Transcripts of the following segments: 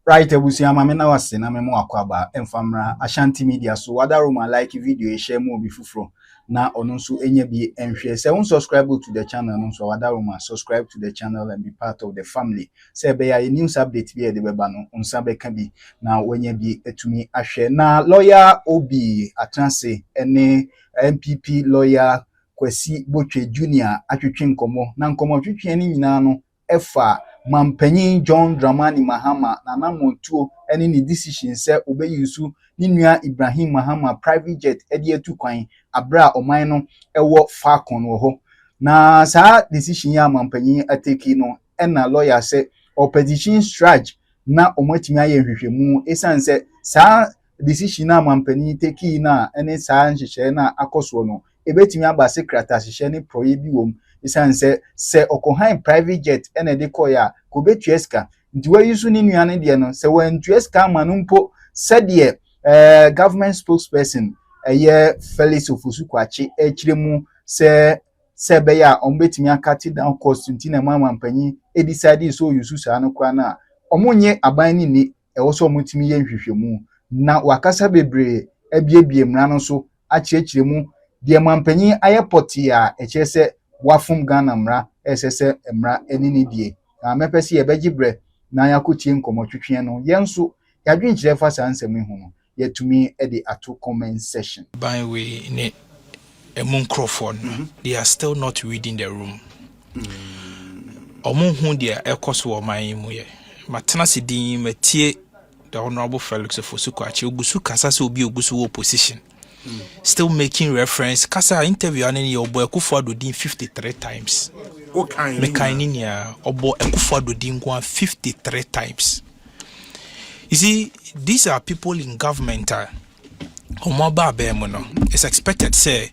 Right, ebusia mama na wase na memo akwaba emfamra Ashanti Media so wadaroma like video share mo bi fufuro na ono nso enya bi enhwe se won subscribe to the channel no so wadaroma subscribe to the channel and be part of the family se be ya news update bi e de beba no unsa be ka bi na wanya bi etumi ahwe na lawyer Obi Atranse ene NPP lawyer Kwesi Botwe Junior atwetwe nkomo na nkomo twetwe ni nyina no efa Mampanyin John Dramani Mahama na namontuo ene ni decision se obeyusu ni nua Ibrahim Mahama private jet ede etu kwan abra oman no ewo Falcon wo ho na saa decision ya mampanyin ateki no ena lawyer se opposition CHRAJ na omwatimi aye hwehwemu esanse saa decision na mampanyin teki na ene saa nhyehyɛ na akoso no ebetimi aba secretary hyehyɛ ne proye bi wom isanse se okohan private jet ene de koya ko betueska nti wayusu ni nuane de no se wantueska manumpo sede government spokesperson Felix Ofosu-Kwakye ekiremu se be ya ombetimi akati down cost ntina mama mpanyi e decide so yusu sa no kwa na omonye aban ni ewoso omutimi ye nhwehwemu na wakasa bebre ebiebie mra no so akirekiremu de mampanyi ayepoti a ekese wafum Ghana mra esese mra enini die na mepesi ebegibre na yakotie nkomotwetwe no yenso yadwenkyere fa sansem hu no yetumi e de ato comment section by way ne among Crawford they are still not reading the room omo hu dia ekoso wo man mu ye matena sidin matie the honorable Felix Ofosu-Kwakye ogusu kasa se obi ogusu opposition still making reference kasa interview anen ye obo Akufo-Addo din 53 times me kaini ya obo Akufo-Addo din 53 times. You see, these are people in government it's expected say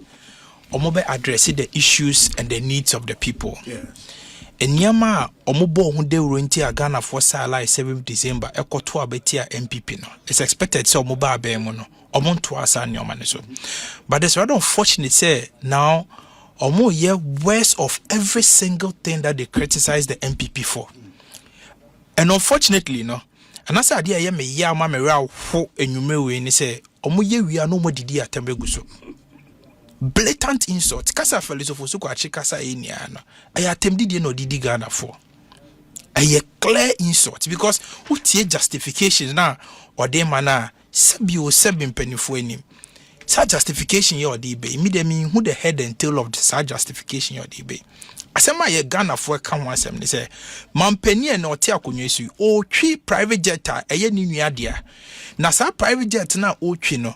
omobe address the issues and the needs of the people. Yes. Enyama omobo hunde uronti Ghana for Sala 7th December ekoto abeti NPP no. It's expected say omoba abemo no. Omonto asa nyoma so. But it's rather unfortunate say now omo ye worse of every single thing that they criticize the NPP for. And unfortunately no, and as I dear me ya ma me ra ho enyume we ni say omo ye wi no mo didi atembe so. Blatant insult. Kasa Felix Ofosu-Kwakye kasa enia no. Aya temdidi no didi Ghana for. Aya clear insult because utie justification na ode mana sebi o sebi mpanifo anim. Sa justification ye ode be. Immediately who the head and tail of the justification ye ode be. Asema ye Ghana for ka ho asem ne say mampani na ote akonwa su o twi private jet eye ni nua dia. Na sa private jet na o twi no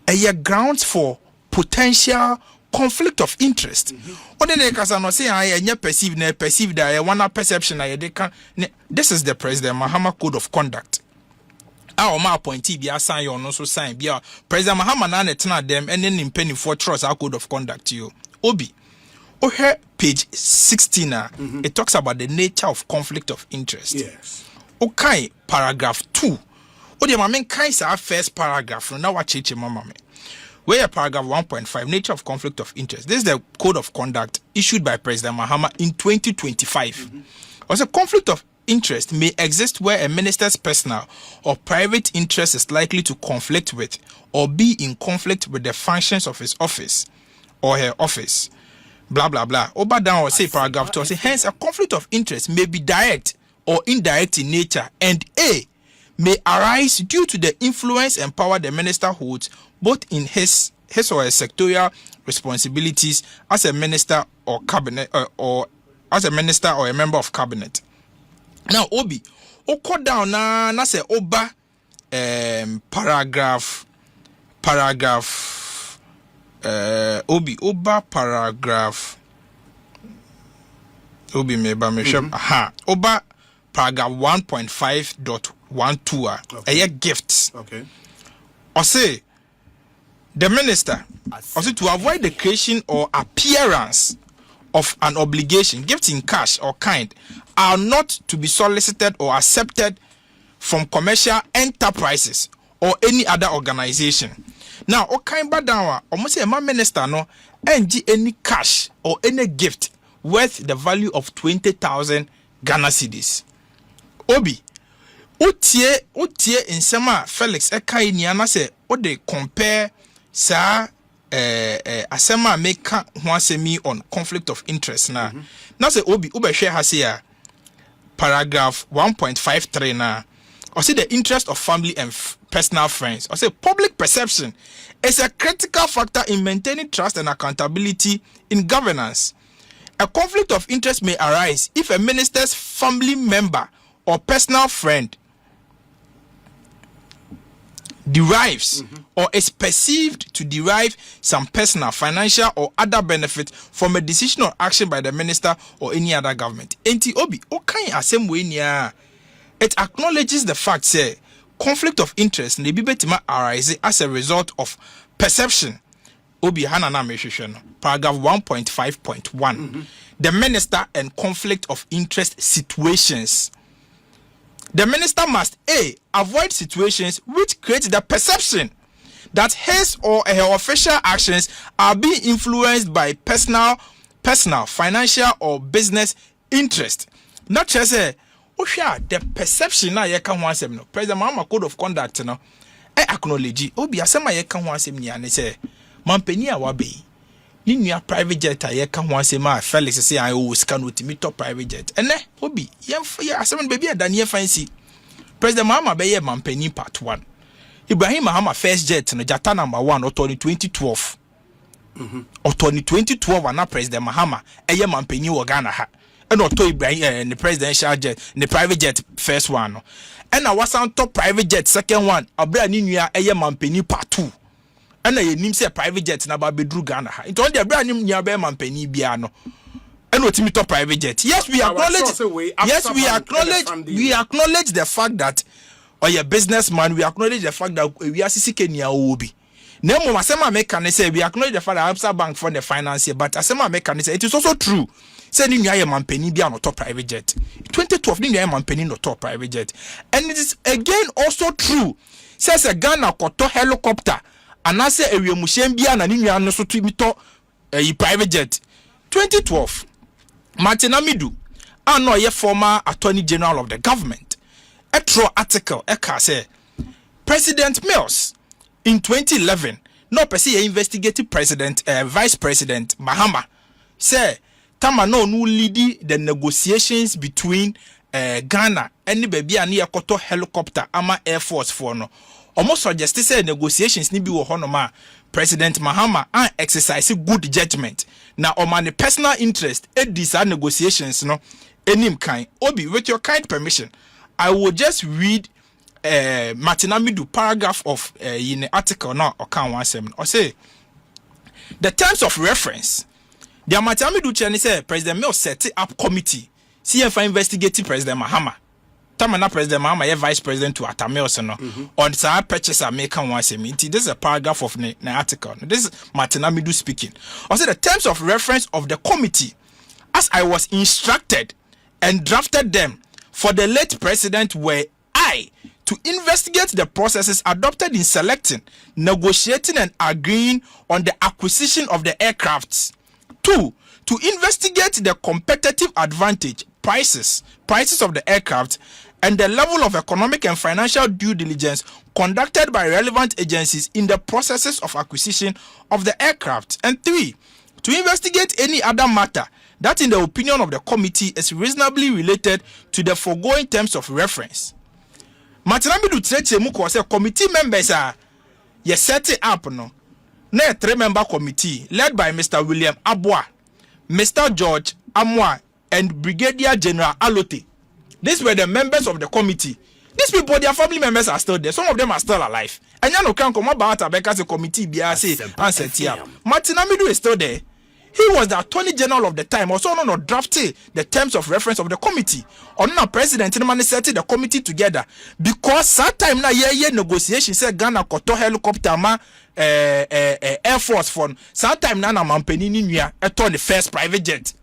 eye grounds for potential conflict of interest. Odene kasa no say anya perceive na perceive that one perception na they can. This is the President Mahama Code of Conduct. Our ma appointee bi assign you no so sign bi President Mahama na netna them and then penny for trust our code of conduct you. Obi. Ohe page 16 it talks about the nature of conflict of interest. Yes. Okay, paragraph 2. Odi ma men kai sa first paragraph no na wa cheche mama me. Where paragraph 1.5, nature of conflict of interest. This is the code of conduct issued by President Mahama in 2025. Also, conflict of interest may exist where a minister's personal or private interest is likely to conflict with or be in conflict with the functions of his office or her office. Blah, blah, blah. Over down or say paragraph 2, say, hence a conflict of interest may be direct or indirect in nature and A, may arise due to the influence and power the minister holds both in his or her sectorial responsibilities as a minister or cabinet or as a minister or a member of cabinet. Now Obi, oko down na say oba paragraph Obi oba paragraph Obi meba me shop oba paragraph 1.5.12 a gifts. Okay. Or say the minister also to avoid the creation or appearance of an obligation, gifts in cash or kind, are not to be solicited or accepted from commercial enterprises or any other organization. Now, okay, but down almost say my minister no any cash or any gift worth the value of 20,000 Ghana cedis. Obi, Otie nsema Felix ekai ni anase o de compare sa asema meka ho asemi on conflict of interest na na say obi ubehwe ha say a paragraph 1.53 na or say the interest of family and personal friends or say public perception is a critical factor in maintaining trust and accountability in governance. A conflict of interest may arise if a minister's family member or personal friend derives or is perceived to derive some personal, financial, or other benefit from a decision or action by the minister or any other government. Enti obi okay asem we nia. It acknowledges the fact say conflict of interest may be betima arise as a result of perception. Obi hanana mehwehwe no. Paragraph 1.5.1. The minister and conflict of interest situations. The minister must A. avoid situations which create the perception that his or her official actions are being influenced by personal, financial, or business interest. Not just say, the perception na yeka ho asem no. President Mahama code of conduct no. Acknowledge. Obi asema yeka ho asem ni ane say, mampeni a wabe. Ni nua private jet a yeka ho asem a Felix say I o scan ultimate top private jet. Ene obi ye asem baby a Daniel fancy. President Mahama be ye mampeni part 1. Ibrahim Mahama first jet no jata number 1 or 2012. Or 2012 na President Mahama ye mampeni wo Ghana ha. And or to Ibrahim the presidential jet, the private jet first one no. And I was on top private jet second one. Abra ni nua ye mampeni part 2. And I nim say private jet na ba bedru Ghana ha. It on the brand nim nya be mampeni bia no. And what me top private jet. Yes, we acknowledge. Yes, we acknowledge. We acknowledge the fact that or your businessman. We acknowledge the fact that we are CC Kenya obi. No more asema make say we acknowledge the fact that Absa Bank fund the financier, but asema make say it is also true. Say ni nyaa man penny bia no top private jet. 2012 ni nyaa man penny no top private jet. And it is again also true. Says a Ghana koto helicopter. And I say ewe mushem bia na ni nyaa no so to mito private jet. 2012 Martin Amidu, no ye former Attorney General of the government. A true article, say President Mills in 2011, no per se investigative president, Vice President Mahama, say Tama no lead the negotiations between Ghana and the baby and the Koto helicopter ama Air Force for no. Almost suggested say negotiations ni bi wo honoma. President Mahama exercise good judgment. Now, on my personal interest, these negotiations, no, any kind. Obi, with your kind permission, I will just read Martin Amidu paragraph of in the article now or can 17 or say the terms of reference. The Martin Amidu Chani say President Mills set up committee. CFI investigating President Mahama. Tamana President Mahama, Vice President to Atamils on sa purchase a make one semi. This is a paragraph of the article. This is Martin Amidu speaking. Also, the terms of reference of the committee, as I was instructed and drafted them for the late president, were I to investigate the processes adopted in selecting, negotiating, and agreeing on the acquisition of the aircrafts. 2. To investigate the competitive advantage, prices of the aircraft, and the level of economic and financial due diligence conducted by relevant agencies in the processes of acquisition of the aircraft. And 3. To investigate any other matter that in the opinion of the committee is reasonably related to the foregoing terms of reference. Matinamidu Treche Muko say committee members are set it up no. Na 3-member committee led by Mr. William Abwa, Mr. George Amwa, and Brigadier General Alote. These were the members of the committee. These people, their family members are still there. Some of them are still alive. And you know, can't come about a committee, BRC, and set here. Martin Amidu is still there. He was the Attorney General of the time, also not drafted the terms of reference of the committee. Or not president, set the committee together. Because that time na ye negotiation said Ghana koto helicopter ma Air Force fund. That time na mampeni ni nua eto the first private jet.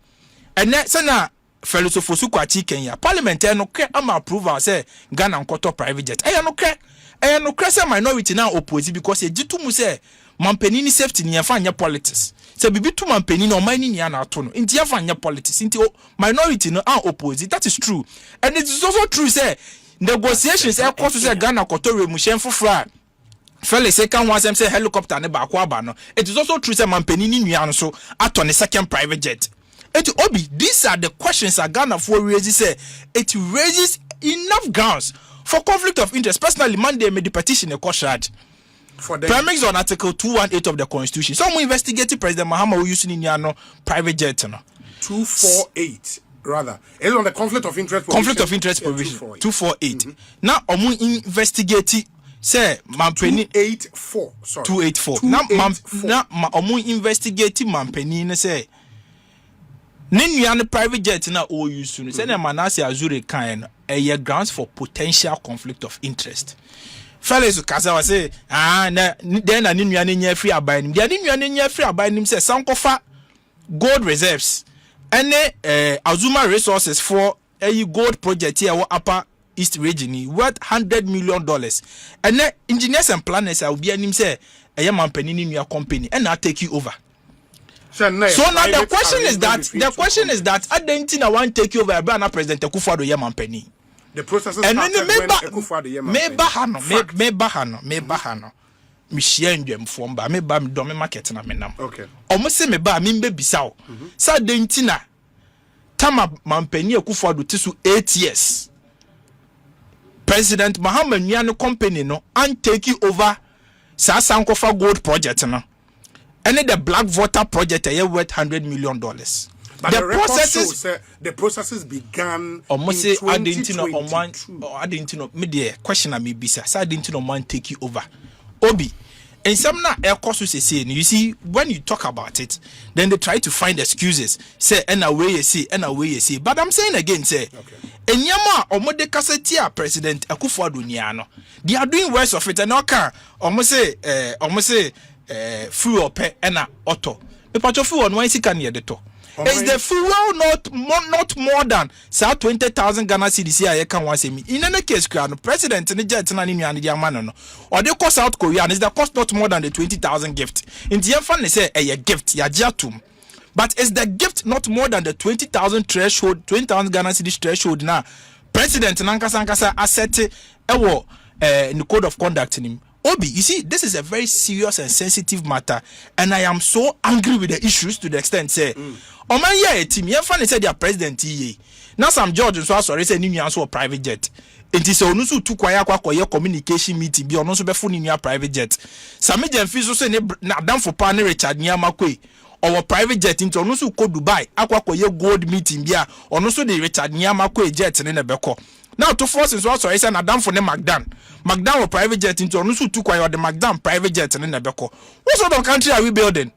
And then sana Felosofosu kwa Kenya. Parliament no kre ama approval say Ghana koto private jet. No kre say minority now oppose because ye jitu mu say mampeni ni safety ni yafa nya politics. Se bibi tu mampeni no mani ni ana ato no. Inti yafa nya politics. Inti minority no oppose. That is true. And it is also true say negotiations e cost say Ghana kotori mushen fufura Felix second one say helicopter ne ba kwa ba no. It is also true say mampeni ni nua no so ato ne second private jet. It obi these are the questions that Ghana for raises say it raises enough grounds for conflict of interest. Personally, Monday made the petition a CHRAJ for them. Premise on Article 218 of the Constitution. Some investigating President Mahama who using in private jet. No? 248 rather. It's on the conflict of interest provision. Conflict of interest provision. 248. Now, investigate. Say, Mampeni 284. Sorry. 284. Now, investigating Mampeni say. Ninu private jet na o use no say na manase azure kan no grounds for potential conflict of interest. Fellows kasa wa say na then na ninu anya free aban nim. Dia ninu anya free aban nim say sankofa gold reserves ene Azuma resources for a gold project here wo upper east region worth $100 million. Ene engineers and planners will be anim say mampani ninu company and I take you over. So now the question is that I didn't want to take you over by President Akufo-Addo Yemampeni. The processes started when Akufo-Addo Yemampeni. Me bahano. Me share ndwem fomba me ba me do me market na me nam. Okay. Omo se me ba me mbebisa o. Sa denti na tama Mampeni Akufo-Addo tisu 8 years. President Mahama nua company no and take you over sa Sankofa gold project no. And the Black Voter project worth $100 million. But the processes began in 2022. I didn't know. Me question I may be sir. I didn't know man take you over. Obi. And some na air costs say. You see, when you talk about it, then they try to find excuses. Say, and away you see. But I'm saying again, say, Enyama omode kasetia President Akufo-Addo niano. They are doing worse of it. And okay, almost say. Fuel pe ena auto. Me pacho fuel no sika near the to. Is the fuel not more than 20,000 Ghana cedis here can one say me. In any case, President ni jet na ni nua ni amano no. Or they cost South Korea and is the cost not more than the 20,000 gift. In the end say a gift ya jatum. But is the gift not more than the 20,000 threshold, 20,000 Ghana cedis threshold na President nankasa asset ewo in the code of conduct in him. Obi, you see, this is a very serious and sensitive matter, and I am so angry with the issues to the extent say, oh man, yeah, team, you funny said their president now some George so sorry say ni answer private jet. It is onusu tu kwaya kwa communication meeting bi onusu be phone ni private jet. Sami Jemfi so say na dan for partner Richard Nyamakwe or private jet into onusu ko Dubai akwa gold meeting bia onusu the Richard Nyamakwe jet ne na beko. Now to force is also say na dan for ne Magdan or private jet into onusu tu kwaya the Magdan private jet ne na beko. What sort of country are we building?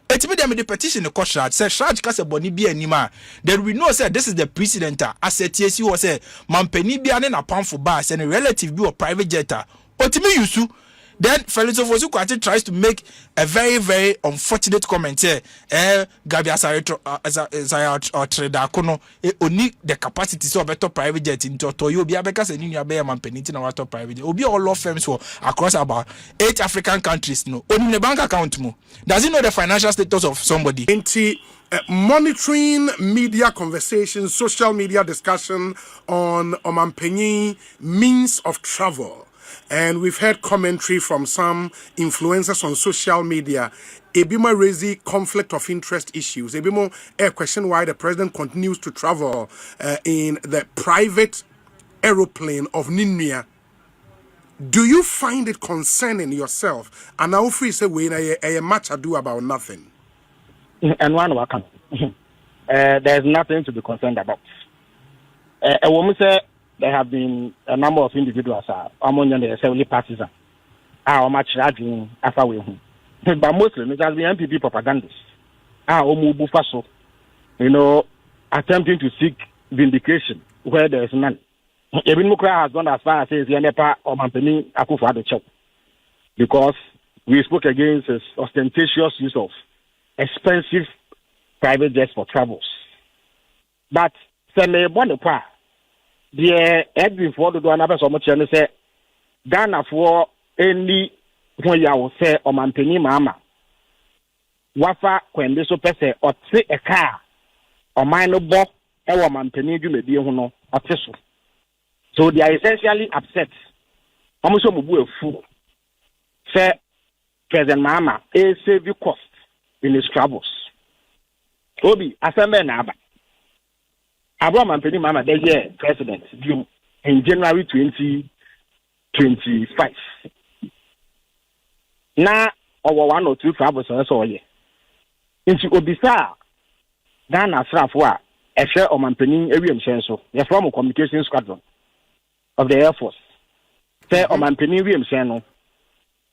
It made them the petition the CHRAJ say CHRAJ kase boni bi anima. Then we know say this is the precedent as TSC was say mampeni bi ane na pamfo ba say a relative bi or private jet. Otimi yusu. Then Felix Ofosu Kwati tries to make a very, very unfortunate comment here. Gabi Asaya trader kono only the capacity so better private jet into Toyo be abeka say ni abe mampeni na wato private jet. Obi all law firms for across about 8 African countries no. Only the bank account mo. Does he know the financial status of somebody? Monitoring media conversations, social media discussion on Omampeni means of travel. And we've heard commentary from some influencers on social media. Ebimo raising conflict of interest issues. Ebimo a question why the president continues to travel in the private aeroplane of Ninia. Do you find it concerning yourself? And now free say we a much ado about nothing. And one welcome. There's nothing to be concerned about. A woman said there have been a number of individuals among the several partisan. How much CHRAJ after we but mostly it has been NPP propagandists. Omubu Faso, attempting to seek vindication where there is none. Even Mukra has gone as far as says Yanepa or Mampeni Akufo-Addo Chok, because we spoke against his ostentatious use of expensive private jets for travels. But Sene Bonnepa, the Edwin Ford do another so much and say Ghana for any when you will say or Mampeni Mahama. Wafa when they so pese or say a car or minor box or Mampeni you may be no official. So they are essentially upset. Almost a fool. Say President Mahama a save you cost in his travels. Obi, Assemble Naba. Abraham and Penny Mahama, the year president, due in January 2025. Now, over 1 or 2 travels on us all year. Into Obisa, Ghana Srafwa, a share of Mampeni, Ariam Shenso, the former communication squadron of the Air Force. Say, or Mampeni, Ariam Sheno,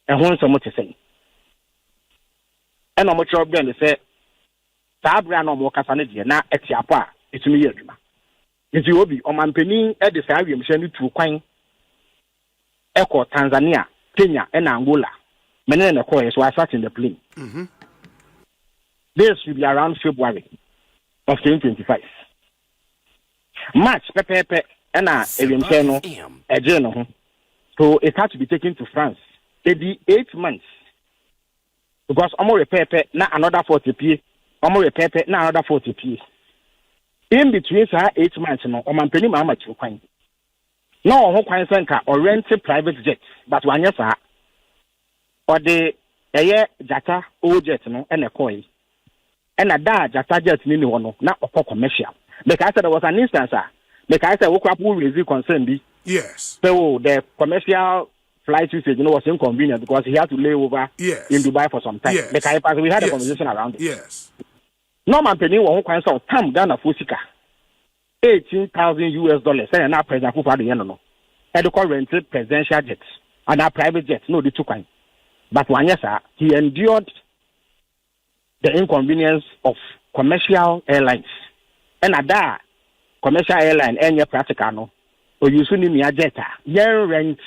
and one some to say. And I'm much of them to say, Sabra no more Casanidi, now at Yapa, it's me. It's you be or Mampeni at the Ariam Shenu to Quine, Echo, Tanzania, Kenya, and Angola. Many in the course, so I sat in the plane. This will be around February of 2025. March, Pepe, and a journal. So it had to be taken to France. 8 months. Because I'm more Pepe, not another 40p. I'm more Pepe, not another 40p. In between 8 months, no, I'm penny Mahama to coin. No, who can send or rent a private jet, but one yes, or the Jata old jet, no, and a coin. And a Jata jet, no, not a commercial. Because there was an instance, because I woke up with the concern be. Yes. So the commercial flight usage, was inconvenient because he had to lay over in Dubai for some time. Yes. Because we had a conversation around it. Yes. Norman Penny won coins of Tam Ghana Fusika. $18,000 and now President for the Yano. And the rented presidential jets and our private jets, no, the 2 coins. But one yes, sir, he endured the inconvenience of commercial airlines. And at that commercial airline, any practical, no, or you soon need me a jet. Yen rent.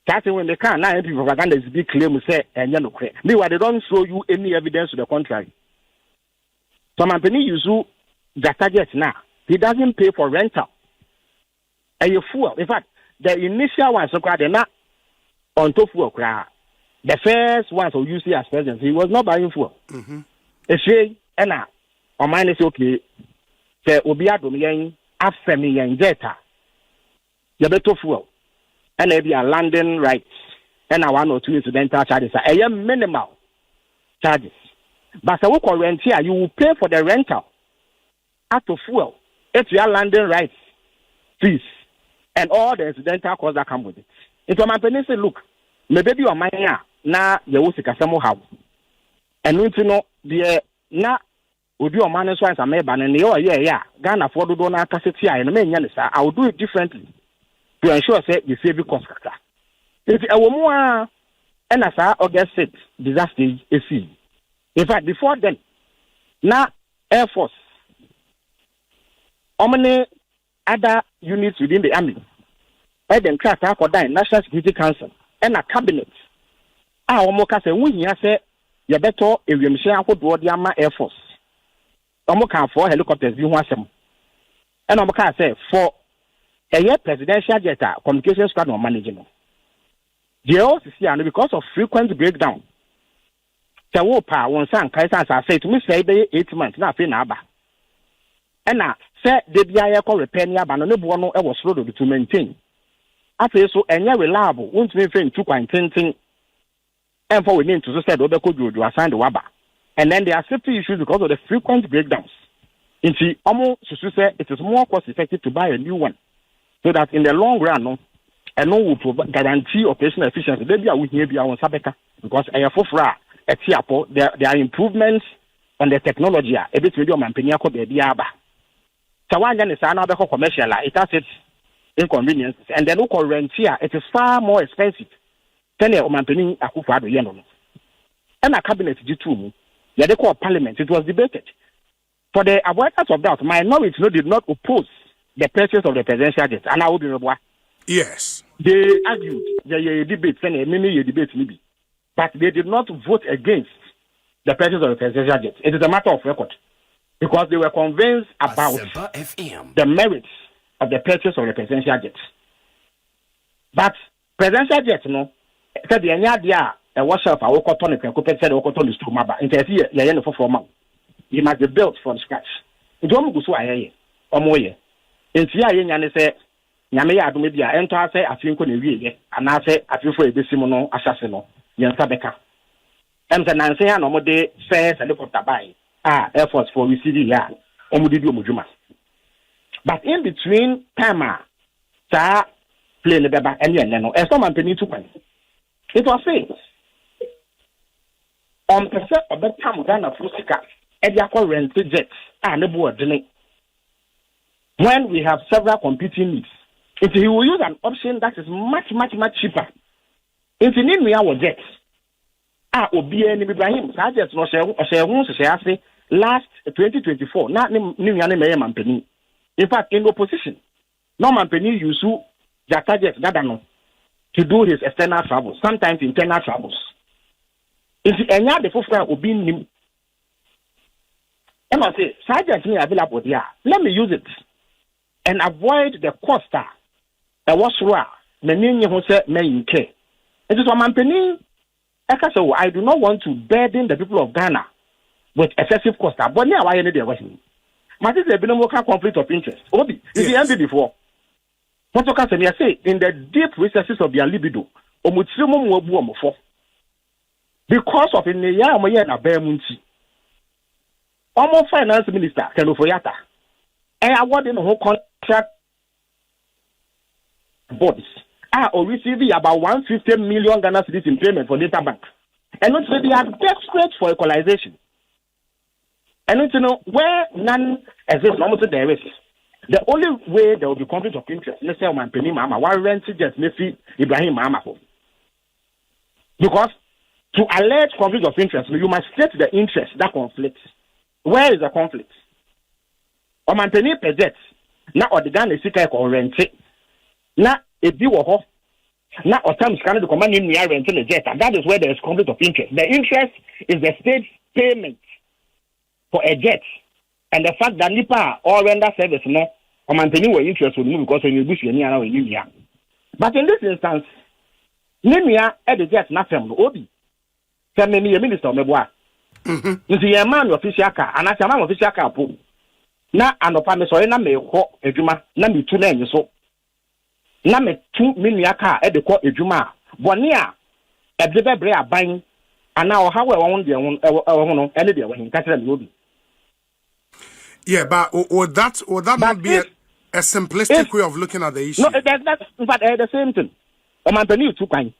That's when they can't now NPP propaganda is big claim say and you know meanwhile they don't show you any evidence to the contrary. Some company use Jata jet now. He doesn't pay for rental. And you fool. In fact, the initial ones so they're not on top fuel. The first ones who you see as president, he was not buying fuel. If she and now on mine is okay. Say Obiado me after me and Jetta. You better fuel. And there be a landing rights and a 1 or 2 incidental charges. A minimal charges. But so we rent here, you will pay for the rental out of fuel. It's your landing rights, fees, and all the incidental costs that come with it. It's a company say, look, maybe you are mine now, you will see somehow. And you know, the na would you manage once a member and yeah, Ghana for the donor cassette and I will do it differently. To ensure say the save cost. If a woman and as August 6 disaster is seen. In fact, before then, now Air Force, how many other units within the army, and then try to acquire National Security Council and a cabinet. Omoka say we here say you better if you share what the Air Force. Omoka for helicopters be one sem. And Omoka say for a presidential jet communication squadron managing. The OCC because of frequent breakdown. The Wopa one son Kaisans are said to me say 8 months now pay naba. And now say the BIA call repair near Banana Buono was road to maintain. After so and reliable won't be friend 2.10 and for we need to say Obeko to assign the Waba. And then there are safety issues because of the frequent breakdowns. In the almost say it is more cost effective to buy a new one. So that in the long run, no, and no will guarantee operational efficiency. Maybe I will hear you on Sabeka because I have at Tiapo, there are improvements on the technology. A bit video man Peniaco baby aba. So one is another commercial, it has its inconveniences, and the local rent here it is far more expensive than a Mampeni Akufa Yano. And a cabinet G2, they call parliament, it was debated. For the avoidance of that, minority did not oppose the purchase of the presidential jet, and I would be yes. They argued the debate, and many debates maybe, but they did not vote against the purchase of the presidential jet. It is a matter of record because they were convinced about the merits of the purchase of the presidential jet. But presidential jet, said the idea a workshop I will tonic and said Okoton is to Maba. It must be built from scratch. It won't go so I or more. In Tia Yan say, nyame ya adome bia ento ase afinko ne wiye ana ase afifo ebesimu no ahyase no yensa beka emse nanse ya no mode first helicopter buy Air Force for receive ya omudidi omudwuma but in between time sa plane beba ene no some company to kwan it was said on person obetam Ghana Fusika e akọ rent jet ne bo odene when we have several competing needs. If he will use an option that is much cheaper. If he need me our jet. Obi any Ibrahim, Sergeant no say last 2024. Not ni Mampeni. In fact, in opposition, no Mampeni use the target Gadano to do his external travels, sometimes internal travels. If any other folks will be him, I must say, Sergeant me available there. Let me use it and avoid the cost. I was right. Many who said may incur. It is a Mampeni. I do not want to burden the people of Ghana with excessive cost. But now I need their way. But this is a binomial conflict of interest. Obi, is the end before. What you say in the deep recesses of their libido, because of in the year na bear munchi. Almost finance minister Kenufoyata. I award in whole contract boards or receiving about 150 million Ghana cedis in payment for data bank. And not they are desperate for equalization. And you know where none exists, almost there is. The only way there will be conflict of interest, let's say Mampeni Mahama, why rent just maybe Ibrahim Mahama. Because to allege conflict of interest, you must state the interest that conflicts. Where is the conflict? Or Mampeni Pejet, now or the Ghana Sika or rent it. Now a deal or now or times can the command in the renting a jet, and that is where there is conflict of interest. The interest is the state's payment for a jet. And the fact that NIPA or render service, no, or maintaining your interest will move because when you do you but in this instance, Nimia at the jet nothing Obi. Tell me a minister Meboa. You see a man official car, and as a man official car pool. Now and upon the soil, may call a juma, number 2 names so. Number 2 minia car at the court a juma. Bonia a deliver brea buying, and now how I want the one any day when you catch them Obi. Yeah, but would that not be a simplistic way of looking at the issue? No, that's in fact the same thing. O man peni tu kwan.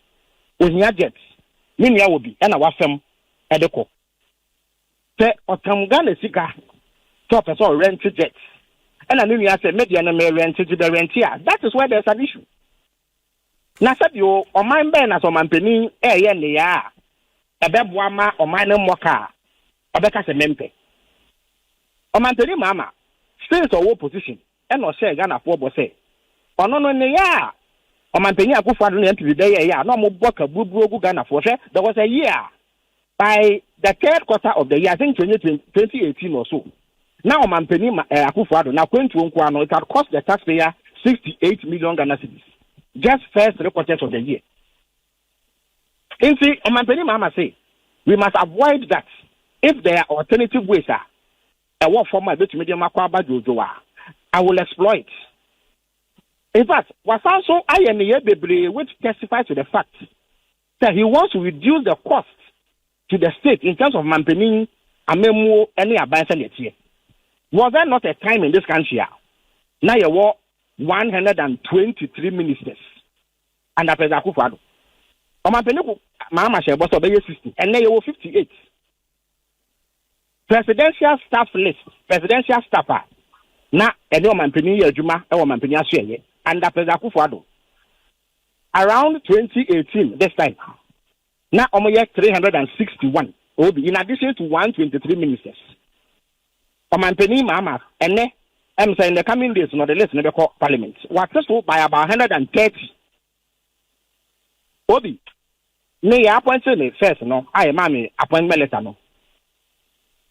O nya jet. Ni nya obi e na wafem e de ko. Te otam Ghana sika. To person rent jet. E na ni nya say media na me rent to the rent here. That is where there's an issue. Na said you o man ben as o man peni e ye ne ya. E be boa ma o man no moka. Obeka se mempe. Omanteni Mahama stays or position and no say Ghana for boss say ono no ne ya Omanteni Akufo-Addo na NPP dey ya no mo boka bubrogu Ghana for say there was a year by the third quarter of the year I think 2018 or so now Omanteni Akufo-Addo na kwentu nko ano it had cost the taxpayer 68 million Ghana cedis just first 3 quarters of the year. See Omanteni Mahama say we must avoid that if there are alternative ways I work for my bit media makwaba jojoa. I will exploit. In fact, was also I am here which testifies to the fact that he wants to reduce the cost to the state in terms of maintaining a memo any abandon yet here. Was there not a time in this country? Now you were 123 ministers and the President Akufo-Addo. Mahama share was obey 60 and now you were 58. Presidential staff list, presidential staffer. Na ene omampeni adwuma e omampeni asoye under President Akufo-Addo. Around 2018 this time. Na omoye 361 obi in addition to 123 ministers. Omampeni Mahama ene say in the coming days no the list no be call parliament. Was just by about 130. Obi me ya appointed me first no I mama appointment letter no.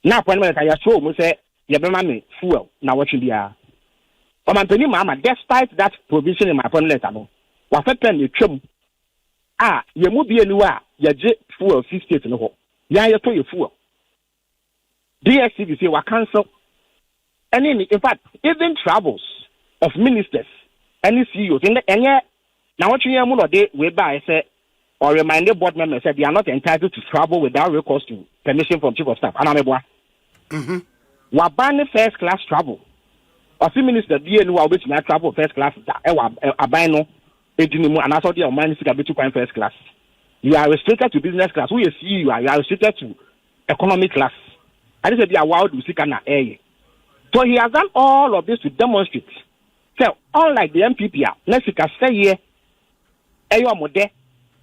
Now, when I show me say, "Yabemame fuel na what you be a." Omanteni Mahama, despite that provision in my appointment letter, no, was a pen you chum. You move be anywhere, you jet fuel 50 no ho. Ya you to fuel. DSCBC were cancelled. And in fact, even travels of ministers any CEO. And yet, now what you know, they way by say or remind the board members that they are not entitled to travel without recourse to permission from chief of staff. And I'm we ban first class travel. Or see minister DNU which may travel first class. A bino, and I saw the money to first class. You are restricted to business class. Who you see you are restricted to economic class. I just said they are wild to seek an air. So he has done all of this to demonstrate. So unlike the NPP, let's say here, ayo mode,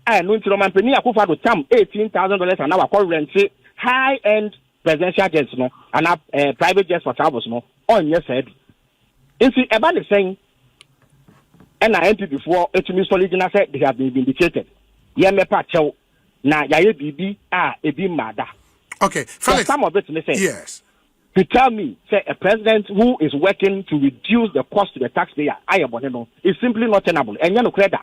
and when to man penny akufa to tam $18,000 an hour current high end presidential jets no and private jets for travels no on your side. You see about the saying and I NPP before it to me solid said they have been vindicated. Me pacho na yaye bibi ebi mada. Okay, Felix. Some of it me say yes. To tell me, say a president who is working to reduce the cost to the taxpayer, is simply not tenable. And you know, credit.